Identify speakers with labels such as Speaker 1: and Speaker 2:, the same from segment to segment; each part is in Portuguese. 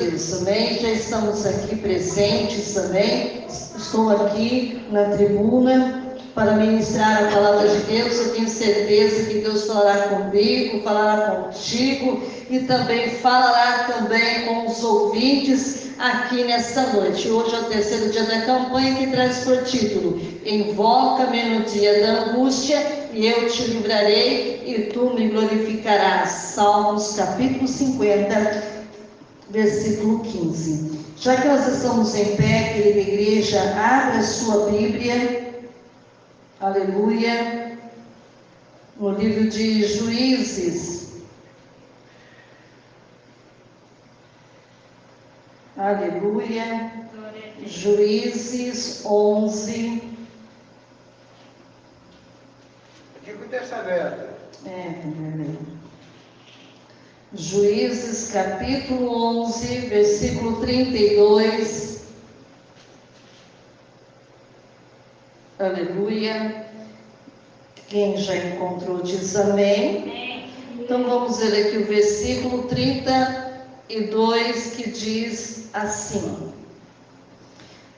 Speaker 1: Deus, amém? Já estamos aqui presentes, amém? Estou aqui na tribuna para ministrar a palavra de Deus. Eu tenho certeza que Deus falará comigo, falará contigo e também falará também com os ouvintes aqui nesta noite. Hoje é o terceiro dia da campanha, que traz por título: Invoca-me no dia da angústia e eu te livrarei e tu me glorificarás. Salmos capítulo 50, versículo 15. Já que nós estamos em pé, querida igreja, abra a sua Bíblia, aleluia, no livro de Juízes, aleluia, Juízes 11.
Speaker 2: Aqui com o texto aberto.
Speaker 1: Juízes capítulo 11, versículo 32. Aleluia. Quem já encontrou diz amém. Então vamos ver aqui o versículo 32, que diz assim: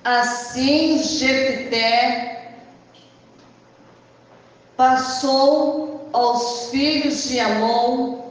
Speaker 1: Assim Jefté passou aos filhos de Amon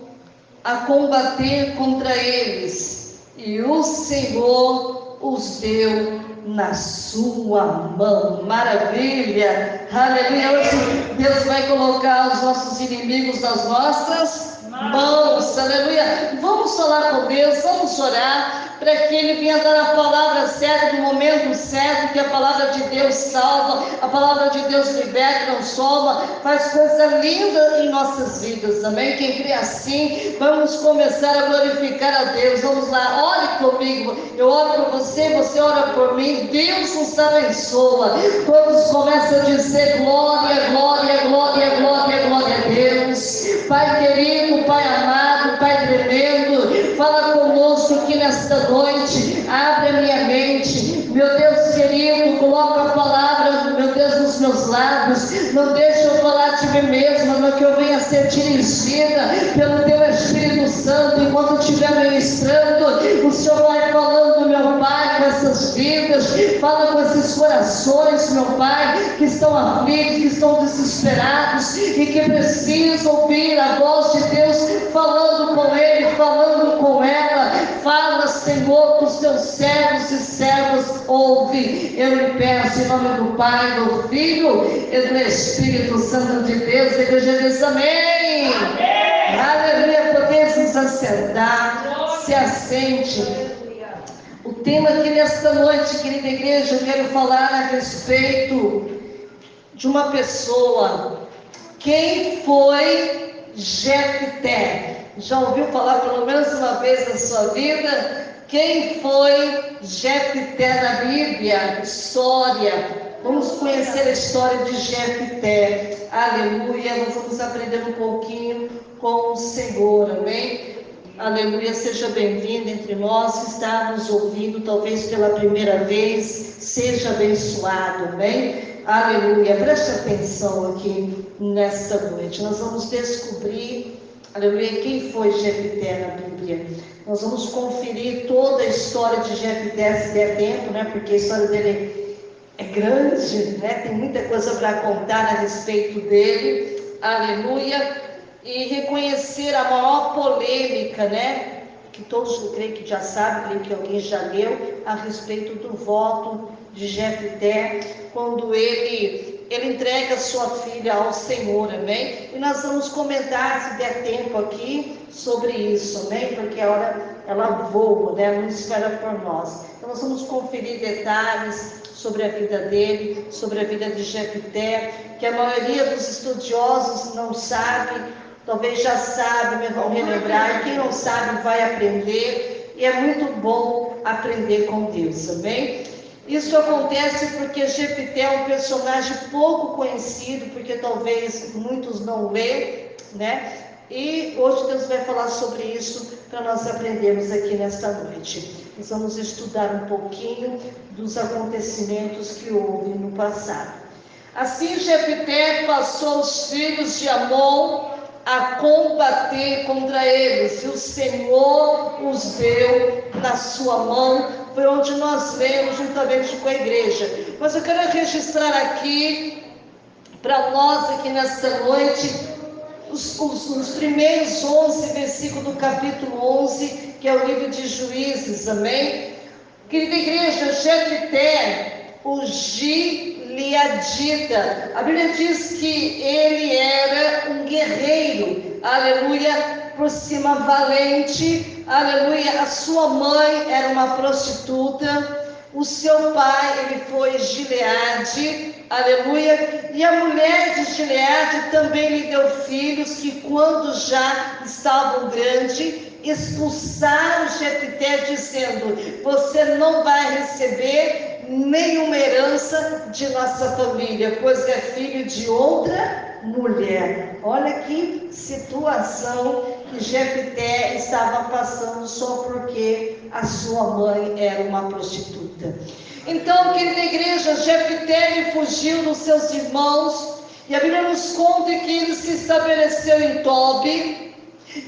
Speaker 1: a combater contra eles, e o Senhor os deu na sua mão. Maravilha, aleluia. Hoje Deus vai colocar os nossos inimigos nas nossas mãos, aleluia. Vamos falar com Deus, vamos orar para que Ele venha dar a palavra certa, no momento certo, que a palavra de Deus salva, a palavra de Deus liberta, transforma, faz coisa linda em nossas vidas, amém? Quem crê assim, vamos começar a glorificar a Deus. Vamos lá, ore comigo, eu oro por você, você ora por mim, Deus nos abençoa. Todos começam a dizer glória, glória, glória, glória, glória a Deus. Pai querido, Pai amado, Pai tremendo, fala conosco aqui nesta noite, abre a minha mente, meu Deus querido, coloca a palavra, meu Deus, nos meus lábios, não deixa eu falar de mim mesma, mas que eu venha a ser dirigida pelo Teu Espírito Santo. Enquanto eu estiver ministrando, o Senhor vai falando, meu Pai, com essas vidas, fala com esses corações, meu Pai, que estão aflitos, que estão desesperados e que precisam ouvir a voz de Deus falando com ele, falando com ela. Fala, Senhor, que os Teus servos e servas ouvem. Eu lhe peço em nome do Pai, do Filho e do Espírito Santo de Deus. A igreja diz amém. Amém. Aleluia. Podemos nos assentar, se assente. O tema aqui nesta noite, querida igreja, eu quero falar a respeito de uma pessoa. Quem foi Jefté? Já ouviu falar pelo menos uma vez na sua vida? Quem foi Jefté na Bíblia? História. Vamos conhecer a história de Jefté. Aleluia. Nós vamos aprender um pouquinho com o Senhor, amém? Aleluia. Seja bem-vindo entre nós que está nos ouvindo, talvez pela primeira vez. Seja abençoado, amém? Aleluia. Preste atenção aqui nesta noite. Nós vamos descobrir, aleluia, quem foi Jefté na Bíblia. Nós vamos conferir toda a história de Jefté, se der tempo, né? Porque a história dele é grande, né? Tem muita coisa para contar a respeito dele. Aleluia. E reconhecer a maior polêmica, né? Que todos, eu creio que já sabem, creio que alguém já leu, a respeito do voto de Jefté, quando ele entrega sua filha ao Senhor, amém? E nós vamos comentar, se der tempo aqui, sobre isso, amém? Porque a hora ela voa, né? Não espera por nós. Então nós vamos conferir detalhes sobre a vida dele, sobre a vida de Jefté, que a maioria dos estudiosos não sabe, talvez já sabe, mas vão relembrar, e quem não sabe vai aprender, e é muito bom aprender com Deus, amém? Isso acontece porque Jefté é um personagem pouco conhecido, porque talvez muitos não lêem, né? E hoje Deus vai falar sobre isso para nós aprendermos aqui nesta noite. Nós vamos estudar um pouquinho dos acontecimentos que houve no passado. Assim Jefté passou os filhos de Amon a combater contra eles, e o Senhor os deu na sua mão, foi onde nós lemos juntamente com a igreja. Mas eu quero registrar aqui, para nós aqui nesta noite, os primeiros 11 versículos do capítulo 11, que é o livro de Juízes, amém? Querida igreja, Jefté, o Gileadita, a Bíblia diz que ele era um guerreiro, aleluia, por cima valente, aleluia. A sua mãe era uma prostituta, o seu pai, ele foi Gileade, aleluia, e a mulher de Gileade também lhe deu filhos, que quando já estavam grandes, expulsaram Jefté, dizendo: você não vai receber nenhuma herança de nossa família, pois é filho de outra mulher. Olha que situação que Jefté estava passando só porque a sua mãe era uma prostituta. Então, querida igreja, Jefté ele fugiu dos seus irmãos, e a Bíblia nos conta que ele se estabeleceu em Tobi.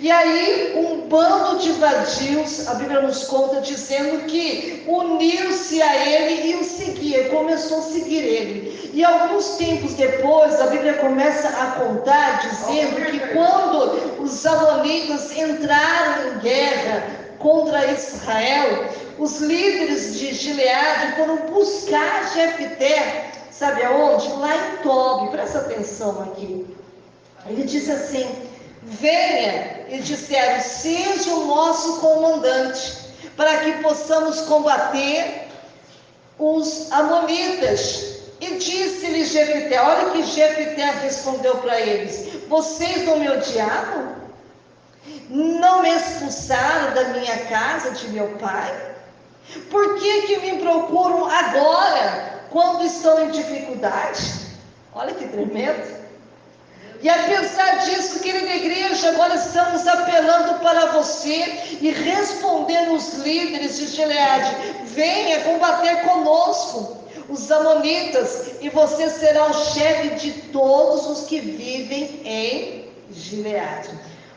Speaker 1: E aí um bando de vadios, a Bíblia nos conta, dizendo que uniu-se a ele e o seguia, começou a seguir ele. E alguns tempos depois, a Bíblia começa a contar, dizendo que quando os amonitas entraram em guerra contra Israel, os líderes de Gileade foram buscar Jefté, sabe aonde? Lá em Tobi. Presta atenção aqui. Ele disse assim: venha, e disseram, seja o nosso comandante, para que possamos combater os amonitas. E disse-lhe Jefté, olha que Jefté respondeu para eles: vocês não me odiaram? Não me expulsaram da minha casa, de meu pai? Por que me procuram agora, quando estão em dificuldade? Olha que tremendo. E apesar disso, querida igreja, agora estamos apelando para você e respondendo os líderes de Gileade: venha combater conosco os amonitas, e você será o chefe de todos os que vivem em Gileade.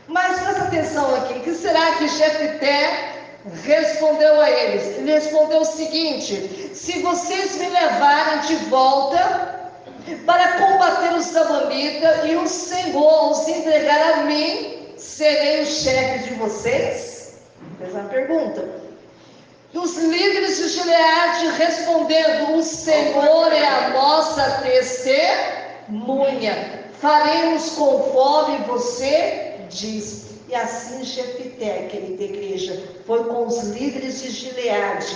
Speaker 1: Mas presta atenção aqui, o que será que Jefté respondeu a eles? Ele respondeu o seguinte: se vocês me levarem de volta para combater os amonitas e o Senhor os entregar a mim, serei o chefe de vocês? Fez uma pergunta. E os líderes de Gileade respondendo: o Senhor é a nossa testemunha, faremos conforme você diz. E assim Jefté, querida igreja, foi com os líderes de Gileade,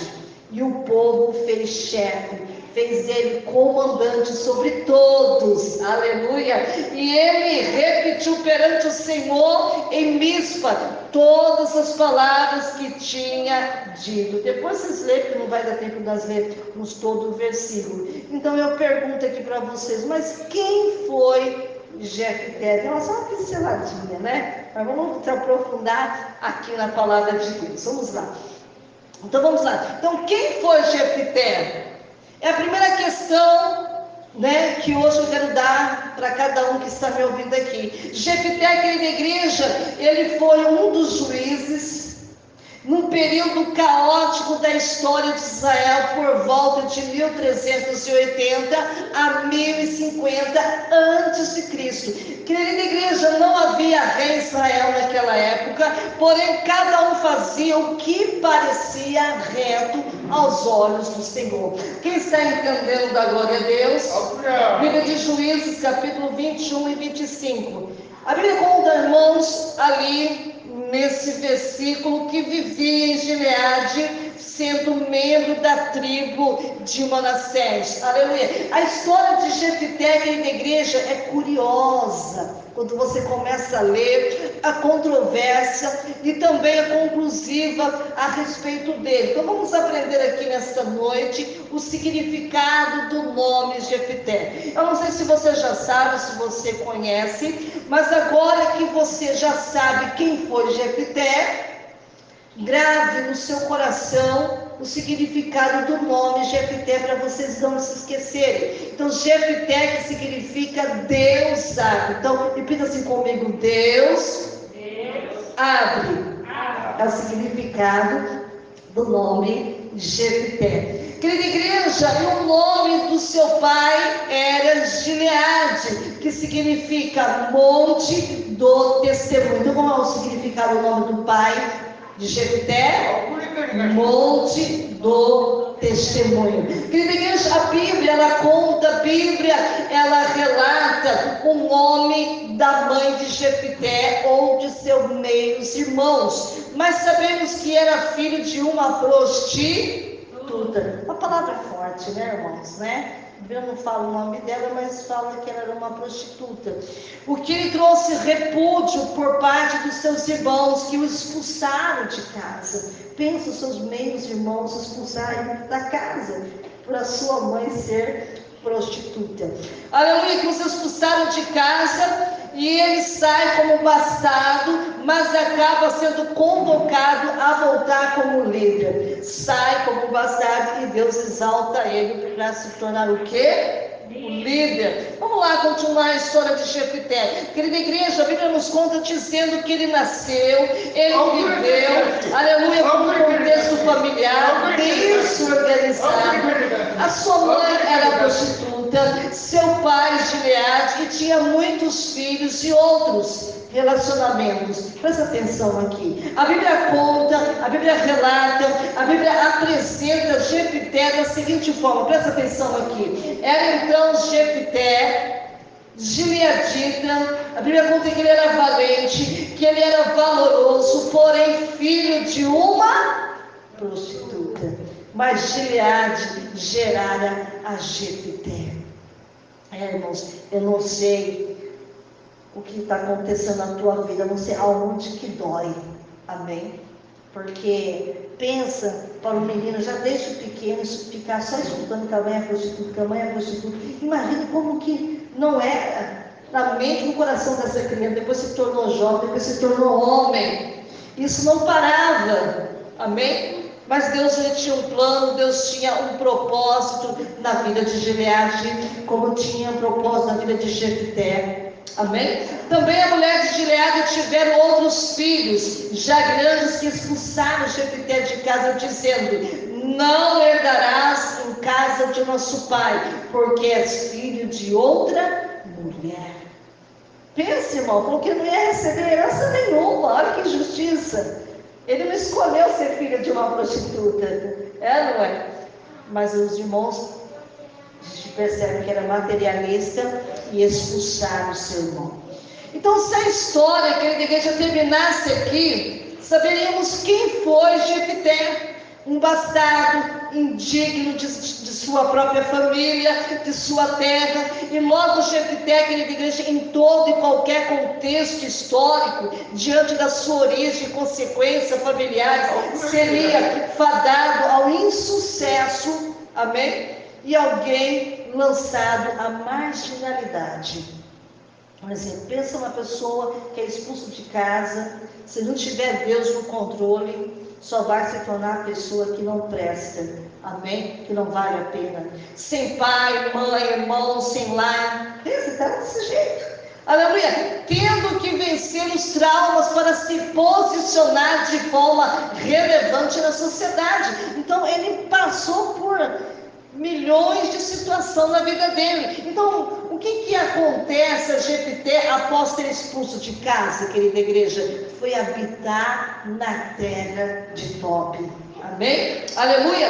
Speaker 1: e o povo fez chefe, fez ele comandante sobre todos, aleluia. E ele repetiu perante o Senhor em Mispa todas as palavras que tinha dito. Depois vocês lêem, que não vai dar tempo de nós lermos todo o versículo. Então eu pergunto aqui para vocês: mas quem foi Jefté? Deu só uma pinceladinha, né? Mas vamos se aprofundar aqui na palavra de Deus. Vamos lá. Então vamos lá. Então quem foi Jefté? É a primeira questão, né, que hoje eu quero dar para cada um que está me ouvindo aqui. Jefté, querida igreja, ele foi um dos juízes num período caótico da história de Israel, por volta de 1380 a 1050 antes de Cristo. Querida igreja, não havia rei em Israel naquela época, porém cada um fazia o que parecia reto aos olhos do Senhor. Quem está entendendo da glória a Deus? Bíblia de Juízes, capítulo 21 e 25. A Bíblia conta, irmãos, ali nesse versículo, que vivia em Gileade, sendo membro da tribo de Manassés. Aleluia. A história de Jefté, querida igreja, é curiosa. Quando você começa a ler a controvérsia e também a conclusiva a respeito dele. Então vamos aprender aqui nesta noite o significado do nome Jefté. Eu não sei se você já sabe, se você conhece, mas agora que você já sabe quem foi Jefté, grave no seu coração o significado do nome Jefté, para vocês não se esquecerem. Então Jefté, que significa Deus abre. Então repita assim comigo: Deus abre. É o significado do nome Jefté. Querida igreja, o nome do seu pai era Gileade, que significa monte do testemunho. Então, qual é o significado do nome do pai de Jefté? Monte do testemunho. Querida igreja, a Bíblia, ela conta, a Bíblia, ela relata o nome da mãe de Jefté ou de seus meios irmãos. Mas sabemos que era filho de uma prostituta. Uma palavra forte, né, irmãos, né? Eu não falo o nome dela, mas fala que ela era uma prostituta. O que lhe trouxe repúdio por parte dos seus irmãos, que o expulsaram de casa. Pensa os seus meios irmãos expulsarem da casa, por a sua mãe ser prostituta. Aleluia, que os expulsaram de casa, e ele sai como bastardo, mas acaba sendo convocado a voltar como líder. Sai como bastardo e Deus exalta ele para se tornar o quê? O líder. Vamos lá continuar a história de Jefté. Querida igreja, a Bíblia nos conta dizendo que ele nasceu, ele viveu, aleluia, com um contexto familiar desorganizado. A sua mãe era prostituta, seu pai Gileade, e tinha muitos filhos e outros relacionamentos. Presta atenção aqui. A Bíblia conta, a Bíblia relata, a Bíblia apresenta Jefté da seguinte forma. Presta atenção aqui. Era então Jefté, gileadita. A Bíblia conta que ele era valente, que ele era valoroso, porém filho de uma prostituta. Mas Gileade gerara a Jefté. Irmãos, eu não sei o que está acontecendo na tua vida, não sei aonde que dói, amém? Porque pensa para o menino, já desde pequeno, ficar só escutando que a mãe é prostituta, que a mãe é prostituta. Imagine como que não era na mente e no coração dessa criança. Depois se tornou jovem, depois se tornou homem. Isso não parava, amém? Mas Deus, ele tinha um plano, Deus tinha um propósito na vida de Gileade, como tinha um propósito na vida de Jefté. Amém? Também a mulher de Gileade tiveram outros filhos, já grandes, que expulsaram Jefté de casa, dizendo: não herdarás em casa de nosso pai, porque és filho de outra mulher. Pensa, irmão, porque não ia receber herança nenhuma. Olha que injustiça. Ele não escolheu ser filho de uma prostituta, não é? Mas os irmãos, a gente percebe que era materialista e expulsaram o seu irmão. Então, se a história, querida igreja, terminasse aqui, saberíamos quem foi Jefté. Um bastardo, indigno de sua própria família, de sua terra. E logo Jefté, querida igreja, em todo e qualquer contexto histórico, diante da sua origem e consequências familiares, seria fadado ao insucesso, amém? E alguém lançado à marginalidade. Por exemplo, pensa uma pessoa que é expulsa de casa, se não tiver Deus no controle, só vai se tornar a pessoa que não presta, amém? Que não vale a pena. Sem pai, mãe, irmão, sem lar. Pensa, está desse jeito. Aleluia. Tendo que vencer os traumas para se posicionar de forma relevante na sociedade. Então, ele passou por milhões de situações na vida dele. Então, o que acontece a Jefté após ter expulso de casa, querida igreja? Foi habitar na terra de Tob. Amém? Aleluia!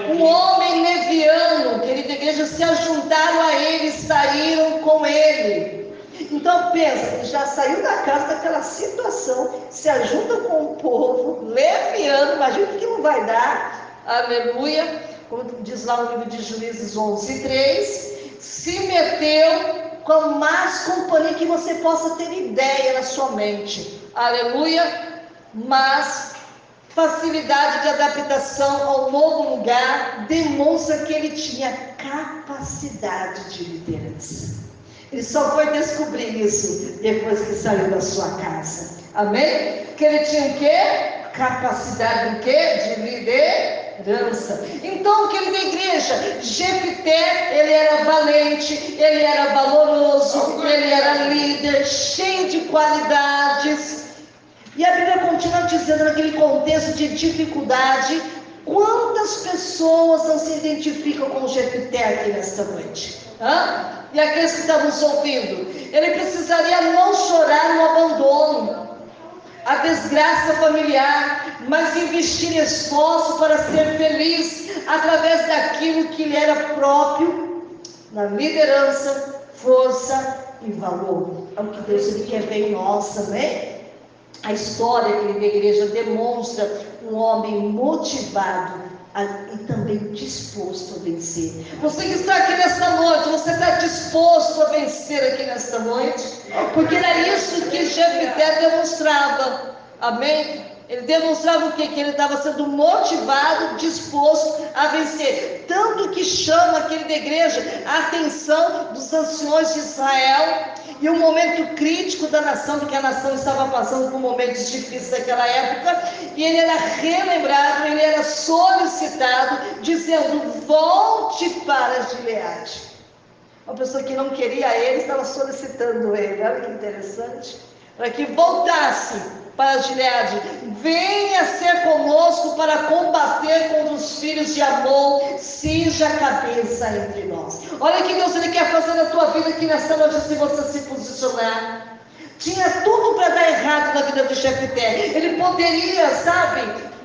Speaker 1: Um homem leviano, querida igreja, se ajuntaram a ele, saíram com ele. Então pensa, ele já saiu da casa daquela situação, se ajunta com o povo leviano, imagina o que não vai dar. Aleluia! Como diz lá no livro de Juízes 11:3, se meteu com a mais companhia que você possa ter ideia na sua mente. Aleluia! Mas facilidade de adaptação ao novo lugar demonstra que ele tinha capacidade de liderança. Ele só foi descobrir isso depois que saiu da sua casa. Amém? Que ele tinha o quê? Capacidade do quê? De liderança. Então, querida igreja, Jefté, ele era valente, ele era valoroso, ele era líder, cheio de qualidades. E a Bíblia continua dizendo, naquele contexto de dificuldade, Quantas pessoas não se identificam com Jefté aqui nesta noite? E aqueles que estão nos ouvindo, ele precisaria não chorar no abandono, a desgraça familiar, mas investir esforço para ser feliz através daquilo que lhe era próprio, na liderança, força e valor. É o que Deus ele quer ver em nós também. A história aqui da igreja demonstra um homem motivado e também disposto a vencer. Você que está aqui nesta noite, você está disposto a vencer aqui nesta noite? Porque era isso que Jefté demonstrava. Amém? Ele demonstrava o quê? Que ele estava sendo motivado, disposto a vencer. Tanto que chama aquele da igreja a atenção dos anciões de Israel. E um momento crítico da nação, porque a nação estava passando por momentos difíceis naquela época, e ele era relembrado, ele era solicitado, dizendo: volte para Gileade. Uma pessoa que não queria ele, estava solicitando ele. Olha que interessante. Para que voltasse para Gileade. Venha ser conosco para combater contra os filhos de Amon, seja a cabeça entre nós. Olha que Deus ele quer fazer na tua vida aqui nessa noite, se você se posicionar. Tinha tudo para dar errado na vida de Jefté. Ele poderia,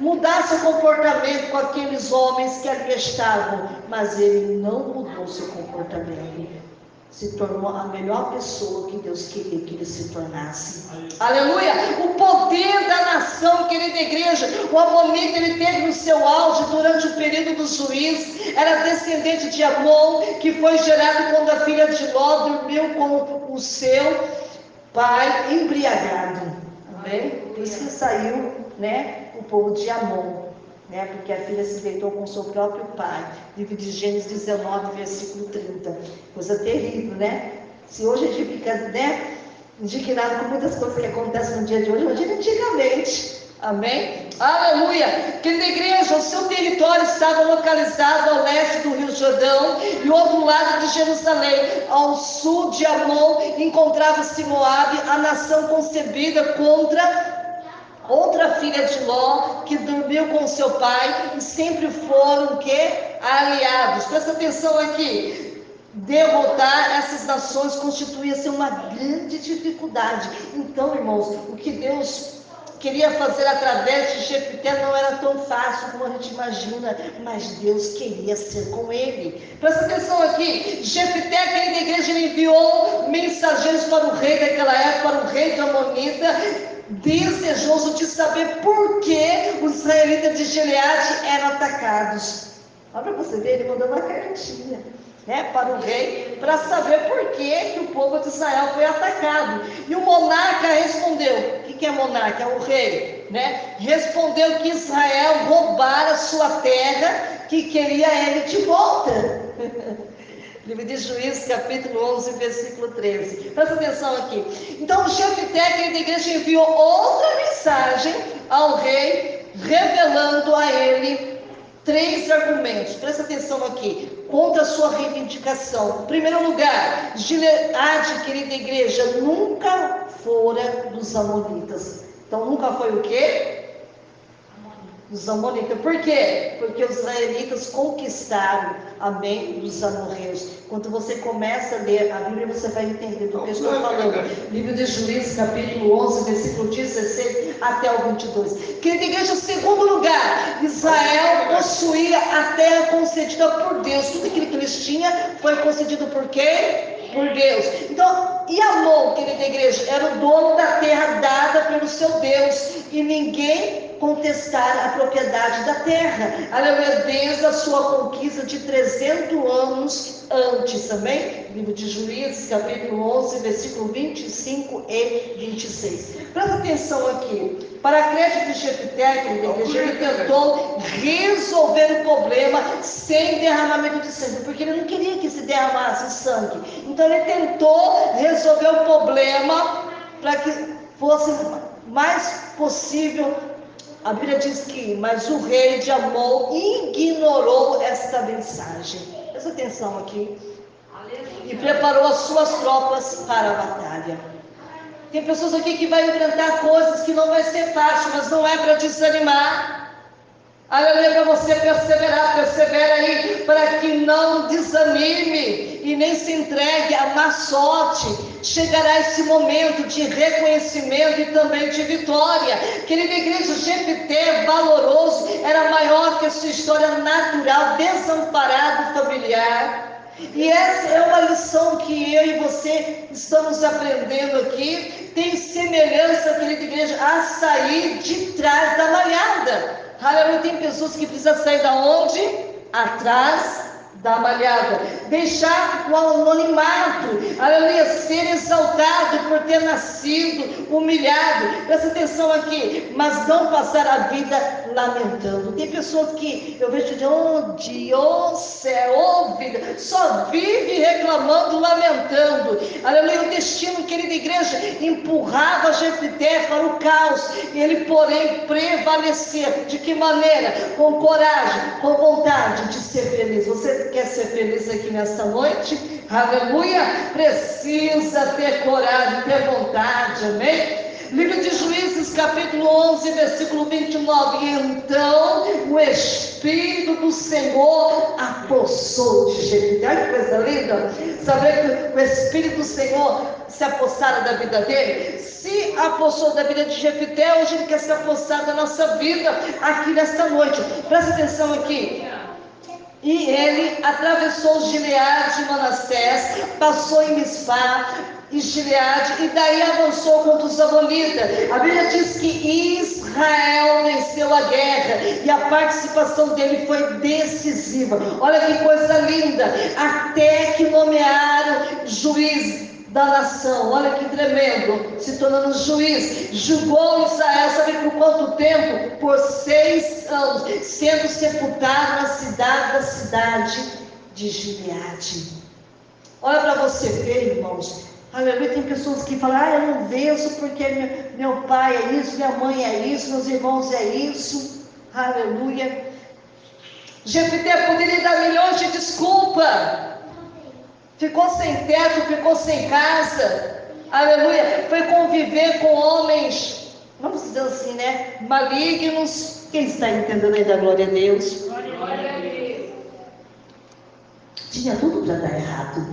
Speaker 1: mudar seu comportamento com aqueles homens que ali estavam, mas ele não mudou seu comportamento. Se tornou a melhor pessoa que Deus queria que ele se tornasse. Aleluia! O poder da nação, querida igreja, o Amonita ele teve no seu auge durante o período dos juízes. Era descendente de Amon, que foi gerado quando a filha de Ló dormiu com o seu pai embriagado. Amém? Por isso que saiu, o povo de Amon. Porque a filha se deitou com seu próprio pai. Livro de Gênesis 19, versículo 30. Coisa terrível, Se hoje a gente fica, indignado com muitas coisas que acontecem no dia de hoje, imagina antigamente. Amém? Aleluia! Querida igreja, o seu território estava localizado ao leste do Rio Jordão e ao outro lado de Jerusalém. Ao sul de Amon encontrava-se Moabe, a nação concebida contra outra filha de Ló, que dormiu com seu pai, e sempre foram aliados. Presta atenção aqui. Derrotar essas nações constituía-se uma grande dificuldade. Então, irmãos, o que Deus queria fazer através de Jefté não era tão fácil como a gente imagina, mas Deus queria ser com ele. Presta atenção aqui. Jefté, querida igreja, ele enviou mensageiros para o rei daquela época, para o rei de Amonita, desejoso de saber por que os israelitas de Gileade eram atacados. Olha para você ver, ele mandou uma cartinha para o rei, para saber por que o povo de Israel foi atacado. E o monarca respondeu. O que é monarca? É o rei, respondeu que Israel roubara sua terra, que queria ele de volta. Livro de Juízes, capítulo 11, versículo 13. Presta atenção aqui. Então, o Jefté, querida igreja, enviou outra mensagem ao rei, revelando a ele 3 argumentos. Presta atenção aqui. Contra a sua reivindicação. Em primeiro lugar, Gileade, querida igreja, nunca fora dos amonitas. Então, nunca foi o quê? Dos amonitas. Por quê? Porque os israelitas conquistaram, dos amorreus. Quando você começa a ler a Bíblia, você vai entender do que eu estou falando. Livro de Juízes, capítulo 11, versículo 16 até o 22. Querida igreja, em segundo lugar, Israel possuía a terra concedida por Deus. Tudo aquilo que eles tinham foi concedido por quem? Por Deus. Então, e Amon, querida igreja, era o dono da terra dada pelo seu Deus, e ninguém contestara a propriedade da terra. Aleluia, desde a sua conquista de 300 anos antes, também. Livro de Juízes, capítulo 11, versículo 25 e 26. Presta atenção aqui. Para a crédito de Jefté, querida igreja, ele tentou resolver o problema sem derramamento de sangue, porque ele não queria que se derramasse sangue. Então ele tentou resolver o problema para que fosse mais possível. A Bíblia diz que, mas o rei de Amon ignorou esta mensagem. Presta atenção aqui. E preparou as suas tropas para a batalha. Tem pessoas aqui que vão enfrentar coisas que não vai ser fácil, mas não é para desanimar. Aleluia, para você perseverar, persevera aí, para que não desanime e nem se entregue à má sorte. Chegará esse momento de reconhecimento e também de vitória. Querida igreja, Jefté, valoroso, era maior que a sua história natural, desamparado familiar. E essa é uma lição que eu e você estamos aprendendo aqui. Tem semelhança, querida igreja, a sair de trás da malhada. Aleluia, tem pessoas que precisam sair da onde? Atrás da malhada. Deixar o anonimato. Aleluia, ser exaltado por ter nascido humilhado. Presta atenção aqui. Mas não passar a vida lamentando. Tem pessoas que eu vejo de onde, céu, vida, só vive reclamando, lamentando. Aleluia, o destino, querida igreja, empurrava Jefté para o caos. Ele, porém, prevalecer. De que maneira? Com coragem, com vontade de ser feliz. Você quer ser feliz aqui nesta noite? Aleluia! Precisa ter coragem, ter vontade, amém? Livro de Juízes, capítulo 11, versículo 29. Então o Espírito do Senhor apossou de Jefté. Olha que coisa linda. Saber que o Espírito do Senhor se apossara da vida dele? Se apossou da vida de Jefté, hoje ele quer se apossar da nossa vida aqui nesta noite. Presta atenção aqui. E ele atravessou Gileade e Manassés, passou em Mispá e Gileade, e daí avançou contra os amonitas. A Bíblia diz que Israel venceu a guerra, e a participação dele foi decisiva. Olha que coisa linda, até que nomearam juiz da nação. Olha que tremendo, se tornando juiz, julgou Israel, sabe por quanto tempo? Por 6 anos, sendo sepultado na cidade de Gileade. Olha para você ver, irmãos. Aleluia, tem pessoas que falam, eu não venço porque meu pai é isso, minha mãe é isso, meus irmãos é isso. Aleluia. Jefté poderia dar milhões de desculpas. Ficou sem teto, ficou sem casa, aleluia, foi conviver com homens, vamos dizer assim, né, malignos. Quem está entendendo aí da glória a Deus? Glória a Deus. Tinha tudo para dar errado,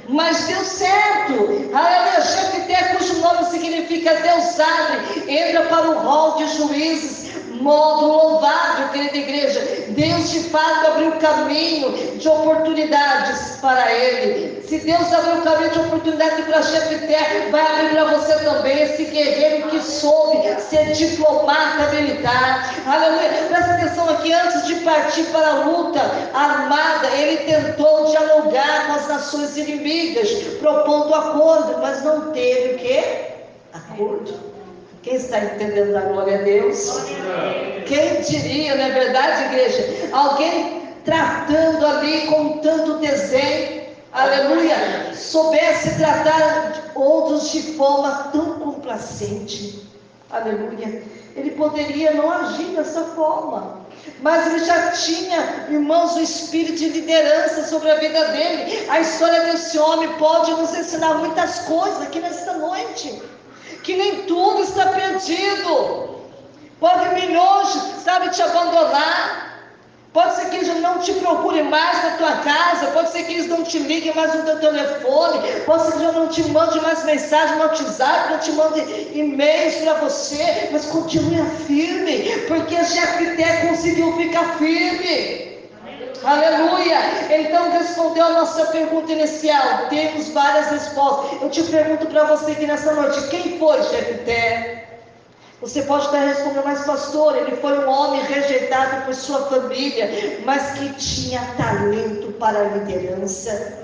Speaker 1: mas deu certo. Aleluia, Jefté, cujo nome significa Deus sabe, entra para o rol de juízes. Modo louvável, querida igreja. Deus de fato abriu caminho de oportunidades para ele. Se Deus abriu caminho de oportunidade para Jefté, vai abrir para você também. Esse guerreiro que soube ser diplomata militar. Aleluia. Presta atenção aqui, antes de partir para a luta armada, ele tentou dialogar com as nações inimigas, propondo acordo, mas não teve o quê? Acordo. Quem está entendendo da glória a Deus? Quem diria, não é verdade, igreja? Alguém tratando ali com tanto desenho, aleluia, soubesse tratar outros de forma tão complacente, aleluia. Ele poderia não agir dessa forma, mas ele já tinha, irmãos, o espírito de liderança sobre a vida dele. A história desse homem pode nos ensinar muitas coisas aqui nesta noite. Que nem tudo está perdido. Pode milhões, sabe, te abandonar. Pode ser que eles não te procurem mais na tua casa. Pode ser que eles não te liguem mais no teu telefone. Pode ser que eles não te mandem mais mensagens no WhatsApp, não te mandem e-mails para você. Mas continue firme, porque Jefté conseguiu ficar firme. Aleluia. Então respondeu a nossa pergunta inicial. Temos várias respostas. Eu te pergunto para você aqui nessa noite, quem foi Jefté? Você pode estar respondendo, mas pastor, ele foi um homem rejeitado por sua família, mas que tinha talento para a liderança.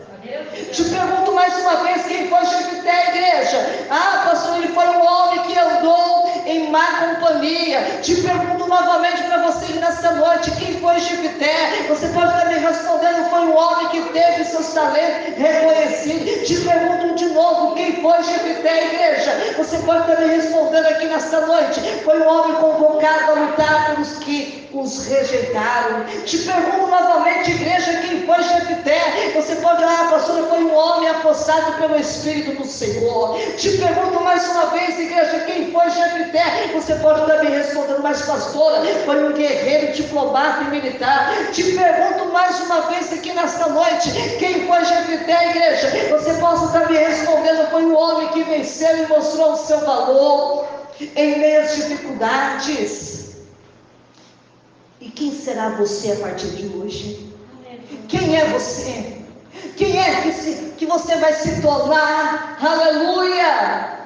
Speaker 1: Te pergunto mais uma vez, quem foi Jefté, igreja? Pastor, ele foi um homem que andou em má companhia. Te pergunto novamente para você nessa noite, quem foi Jefté? Você pode estar me respondendo, foi um homem que teve seus talentos reconhecidos. Te pergunto de novo, quem foi Jefté, igreja? Você pode estar me respondendo aqui nessa noite, foi um homem convocado a lutar pelos que os rejeitaram. Te pergunto novamente, igreja, quem foi Jefté? Você pode pode, pastor, foi um homem apossado pelo Espírito do Senhor. Te pergunto mais uma vez, igreja, quem foi Jefté? Você pode estar me respondendo, mas pastora, foi um guerreiro, diplomata e militar. Te pergunto mais uma vez aqui nesta noite, quem foi Jefté, igreja? Você possa estar me respondendo, foi um homem que venceu e mostrou o seu valor em meio às dificuldades. E quem será você a partir de hoje? Quem é você? Quem é que você vai se tornar? Aleluia!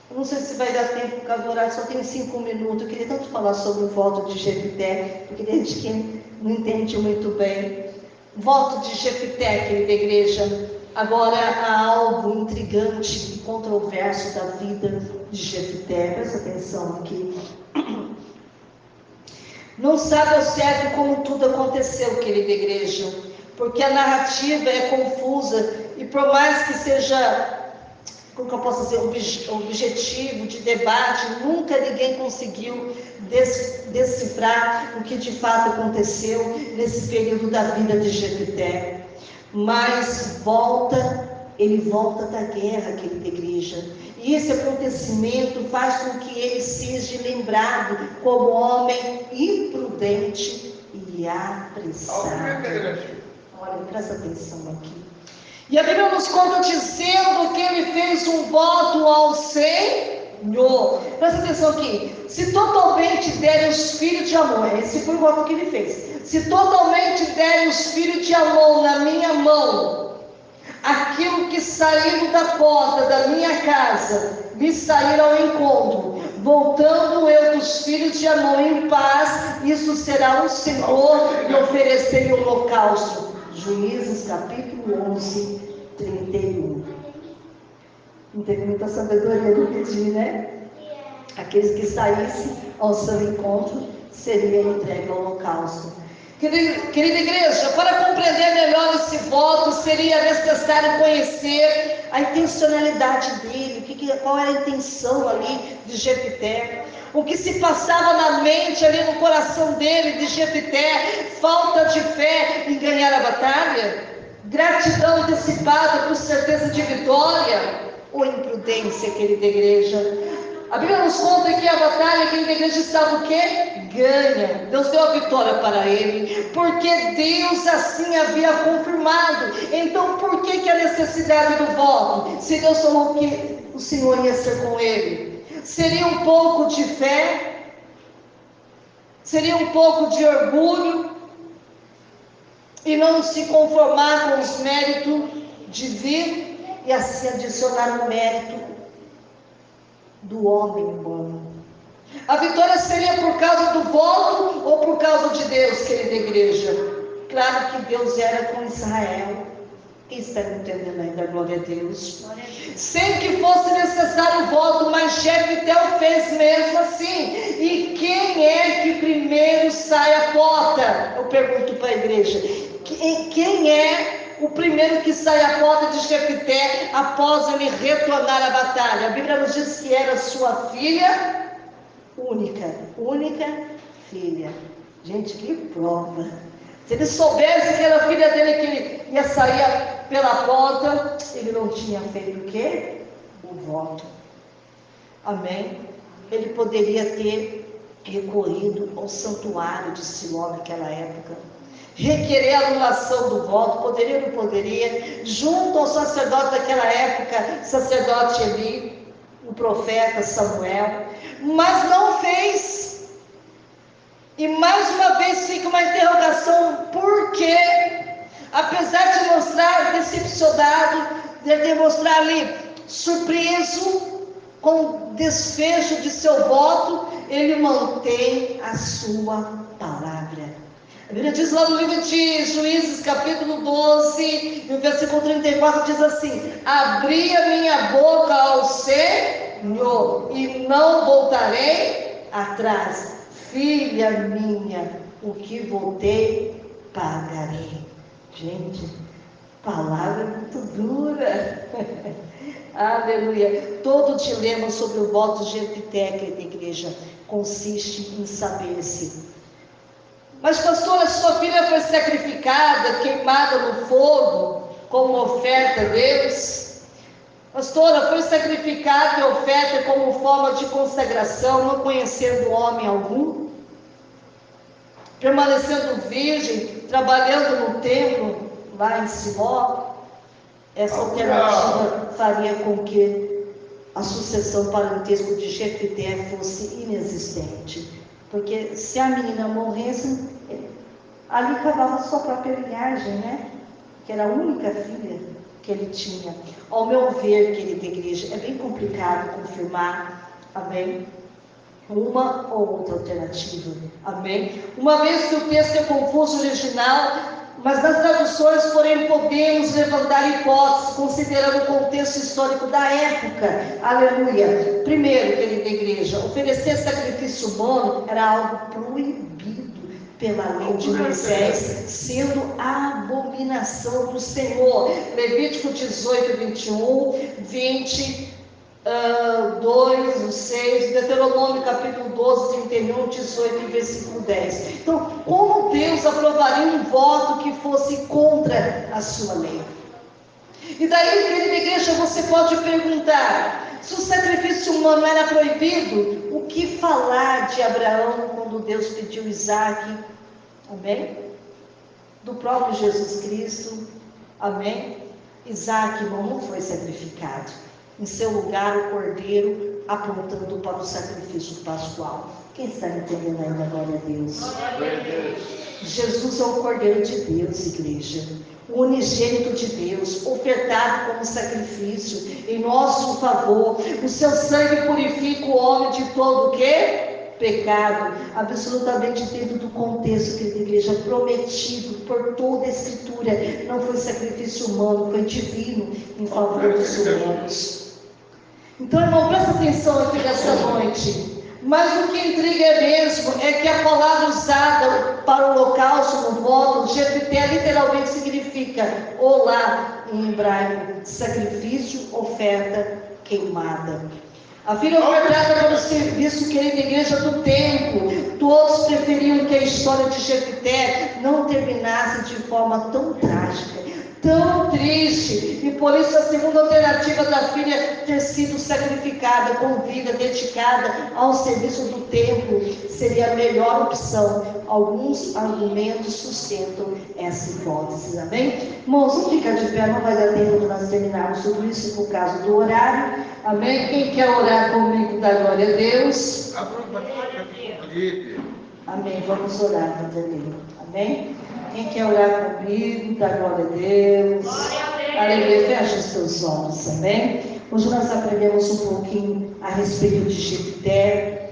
Speaker 1: Eu não sei se vai dar tempo por causa do horário, só tem 5 minutos. Eu queria tanto falar sobre o voto de Jefté, porque tem gente que não entende muito bem. Voto de Jefté, querida igreja. Agora há algo intrigante e controverso da vida de Jefté. Presta atenção aqui. Não sabe ao certo como tudo aconteceu, querida igreja, porque a narrativa é confusa e por mais que seja, como que eu posso dizer, objetivo de debate, nunca ninguém conseguiu decifrar o que de fato aconteceu nesse período da vida de Jefté. Mas ele volta da guerra, querida igreja. E esse acontecimento faz com que ele seja lembrado como homem imprudente e apressado. Olha, presta atenção aqui. E a Bíblia nos conta dizendo que ele fez um voto ao Senhor. Presta atenção aqui. Se totalmente derem os filhos de Amon, esse foi o voto que ele fez. Se totalmente derem os filhos de Amon na minha mão, aquilo que saíram da porta da minha casa, me sair ao encontro, voltando eu dos filhos de Amon em paz, isso será o Senhor me oferecer o holocausto. Juízes capítulo 11, 31. Não teve muita sabedoria no pedir, né? Aqueles que saíssem ao seu encontro seriam entregues ao holocausto. Querida igreja, para compreender melhor esse voto, seria necessário conhecer a intencionalidade dele, qual era a intenção ali de Jefté, o que se passava na mente ali no coração dele, de Jefté, falta de fé em ganhar a batalha, gratidão antecipada por certeza de vitória, ou imprudência, querida igreja. A Bíblia nos conta que a batalha, querida igreja, sabe o quê? Ganha. Deus deu a vitória para ele, porque Deus assim havia confirmado. Então por que a necessidade do voto? Se Deus falou que o Senhor ia ser com ele, seria um pouco de fé? Seria um pouco de orgulho? E não se conformar com os méritos divinos e assim adicionar o mérito do homem humano. A vitória seria por causa do voto ou por causa de Deus, querida igreja? Claro que Deus era com Israel. Quem está entendendo ainda? Glória a Deus. Sem que fosse necessário o voto, mas Jefté o fez mesmo assim. E quem é que primeiro sai à porta? Eu pergunto para a igreja. Quem é o primeiro que sai à porta de Jefté após ele retornar à batalha? A Bíblia nos diz que era sua filha única filha. Gente, que prova! Se ele soubesse que era a filha dele que ele ia sair pela porta, ele não tinha feito o quê? O voto. Amém? Ele poderia ter recorrido ao santuário de Siló naquela época, requerer a anulação do voto, poderia ou não poderia, junto ao sacerdote daquela época, sacerdote Eli, o profeta Samuel, mas não fez. E mais uma vez fica uma interrogação, por quê? Apesar de mostrar decepcionado, de demonstrar ali surpreso com o desfecho de seu voto, ele mantém a sua palavra. A Bíblia diz lá no livro de Juízes, capítulo 12, no versículo 34, diz assim: abri a minha boca ao Senhor e não voltarei atrás. Filha minha, o que voltei, pagarei. Gente, palavra muito dura. Aleluia. Todo dilema sobre o voto de Jefté, querida igreja, consiste em saber se Mas pastora, sua filha foi sacrificada, queimada no fogo, como oferta a Deus. Pastora, foi sacrificada e oferta como forma de consagração, não conhecendo homem algum, permanecendo virgem, trabalhando no templo, lá em Siló. Essa alternativa faria com que a sucessão parentesco de Jefité fosse inexistente. Porque se a menina morresse, ali acabava sua própria linhagem, né? Que era a única filha que ele tinha. Ao meu ver, querida igreja, é bem complicado confirmar, amém? Uma ou outra alternativa, amém? Uma vez que o texto é confuso original, mas nas traduções, porém, podemos levantar hipóteses, considerando o contexto histórico da época, aleluia. Primeiro, querida igreja, oferecer sacrifício humano era algo proibido pela lei de Moisés, sendo a abominação do Senhor. Levítico 18, 21, 20, 2, 6, Deuteronômio capítulo 12, 31, 18 e versículo 10. Então, como Deus aprovaria um voto que fosse contra a sua lei? E daí, querida igreja, você pode perguntar, se o sacrifício humano era proibido, o que falar de Abraão quando Deus pediu Isaac? Amém? Do próprio Jesus Cristo, amém? Isaac, irmão, não foi sacrificado. Em seu lugar, o cordeiro, apontando para o sacrifício pascual. Quem está entendendo ainda? Glória a Deus. Jesus é o cordeiro de Deus, igreja. O unigênito de Deus, ofertado como sacrifício em nosso favor. O seu sangue purifica o homem de todo o quê? Pecado, absolutamente dentro do contexto, querida igreja, prometido por toda a Escritura. Não foi sacrifício humano, foi divino em favor dos humanos. Então, irmão, presta atenção aqui nessa noite. Mas o que intriga mesmo é que a palavra usada para o holocausto no voto, Jefité, literalmente significa olá em hebraico, sacrifício, oferta queimada. A filha ofertada pelo serviço, querida igreja, do templo. Todos preferiam que a história de Jefité não terminasse de forma tão trágica, tão triste, e por isso a segunda alternativa da filha ter sido sacrificada com vida, dedicada ao serviço do templo, seria a melhor opção. Alguns argumentos sustentam essa hipótese, amém? Irmãos, vamos ficar de pé, não vai dar tempo de nós terminarmos tudo isso por causa do horário, amém? Quem quer orar comigo, dá glória a Deus. Amém, vamos orar, Madalena, amém? Quem quer orar comigo, dá glória a Deus. Aleluia, fecha os teus olhos, amém? Hoje nós aprendemos um pouquinho a respeito de Jefité.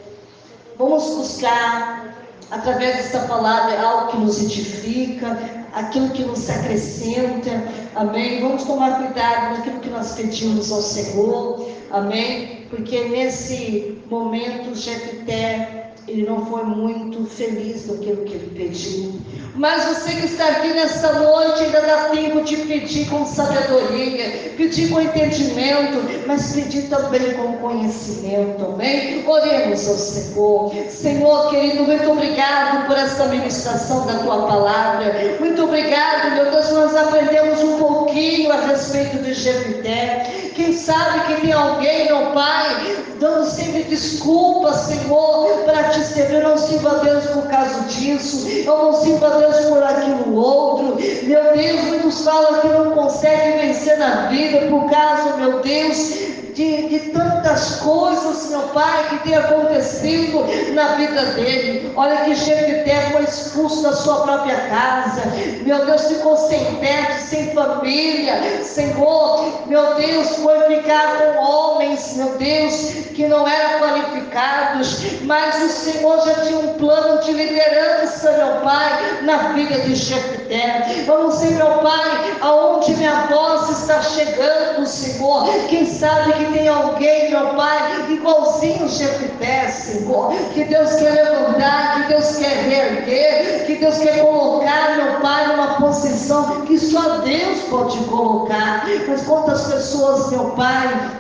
Speaker 1: Vamos buscar, através dessa palavra, algo que nos edifica, aquilo que nos acrescenta, amém? Vamos tomar cuidado naquilo que nós pedimos ao Senhor, amém? Porque nesse momento, Jefité, ele não foi muito feliz naquilo que ele pediu. Mas você que está aqui nessa noite, ainda dá tempo de pedir com sabedoria, pedir com entendimento, mas pedir também com conhecimento, amém? Oremos ao Senhor. Senhor querido, muito obrigado por essa ministração da Tua Palavra. Muito obrigado, meu Deus, nós aprendemos um pouquinho a respeito de Jefité. Quem sabe que tem alguém, meu Pai, dando sempre desculpas, Senhor, para te servir. Eu não sirvo a Deus por causa disso, eu não sirvo a Deus por aquilo outro. Meu Deus, muitos falam que não conseguem vencer na vida por causa, meu Deus, de tantas coisas, meu Pai, que tem acontecido na vida dele. Olha que Jefité foi expulso da sua própria casa, meu Deus, ficou sem teto, sem família, Senhor, meu Deus, foi ficar com homens, meu Deus, que não eram qualificados, mas o Senhor já tinha um plano de liderança, meu Pai, na vida de Jefité. Eu não sei, meu Pai, aonde minha voz está chegando, Senhor. Quem sabe que tem alguém, meu Pai, igualzinho Jefité, Senhor, que Deus quer levantar, que Deus quer reerguer, que Deus quer colocar, meu Pai, numa posição que só Deus pode colocar. Mas quantas pessoas, meu Pai,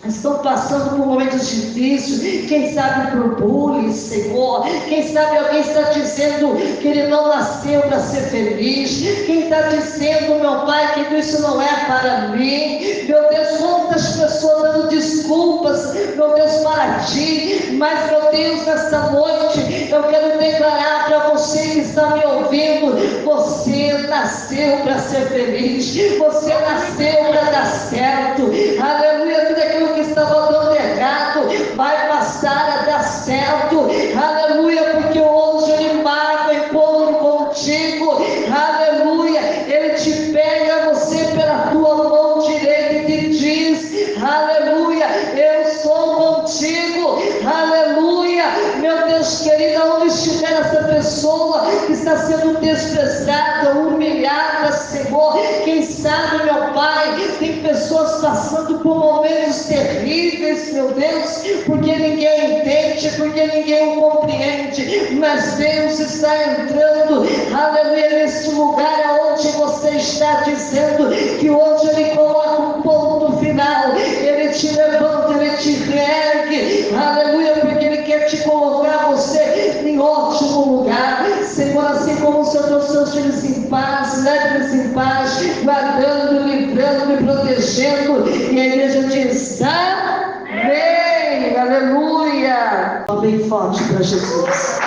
Speaker 1: estão passando por momentos difíceis, quem sabe por bullying, Senhor, quem sabe alguém está dizendo que ele não nasceu para ser feliz, quem está dizendo, meu Pai, que isso não é para mim, meu Deus, quantas pessoas dando desculpas, meu Deus, para ti, mas, meu Deus, nessa noite, eu quero declarar para você que está me ouvindo, você nasceu para ser feliz, você nasceu para dar certo, aleluia, tudo aquilo que estava dando errado vai passar a dar certo, aleluia, porque hoje ele marca o encontro contigo, aleluia, ele te pega você pela tua mão direita e te diz, aleluia, eu sou contigo, aleluia, meu Deus querido, onde estiver essa pessoa que está sendo desprezada, humilhada, Senhor, quem sabe, meu Pai, tem pessoas passando por momentos terríveis, meu Deus, porque ninguém entende, porque ninguém o compreende, mas Deus está entrando, aleluia, nesse lugar onde você está dizendo que hoje Ele coloca um ponto final, Ele te levanta, Ele te reergue, aleluia, porque Ele quer te colocar você em ótimo lugar, Senhor, assim como o Senhor trouxe seus filhos em paz, leve-os em paz, guardando, livrando e protegendo, e a igreja diz, amém, aleluia, bem forte para Jesus,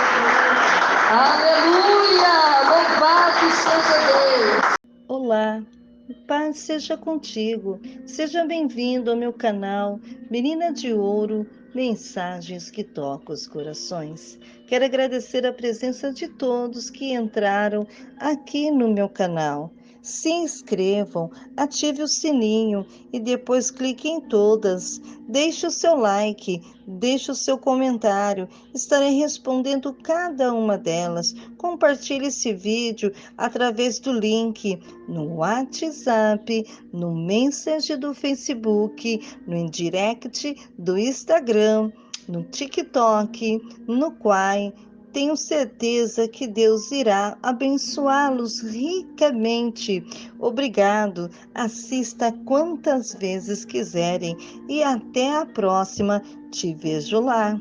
Speaker 1: aleluia, louvado seja Deus.
Speaker 3: Olá, paz seja contigo, seja bem-vindo ao meu canal Menina de Ouro, Mensagens que Tocam os Corações. Quero agradecer a presença de todos que entraram aqui no meu canal. Se inscrevam, ative o sininho e depois clique em todas. Deixe o seu like, deixe o seu comentário. Estarei respondendo cada uma delas. Compartilhe esse vídeo através do link no WhatsApp, no Messenger do Facebook, no Indirect do Instagram, no TikTok, no Quai. Tenho certeza que Deus irá abençoá-los ricamente. Obrigado. Assista quantas vezes quiserem e até a próxima. Te vejo lá.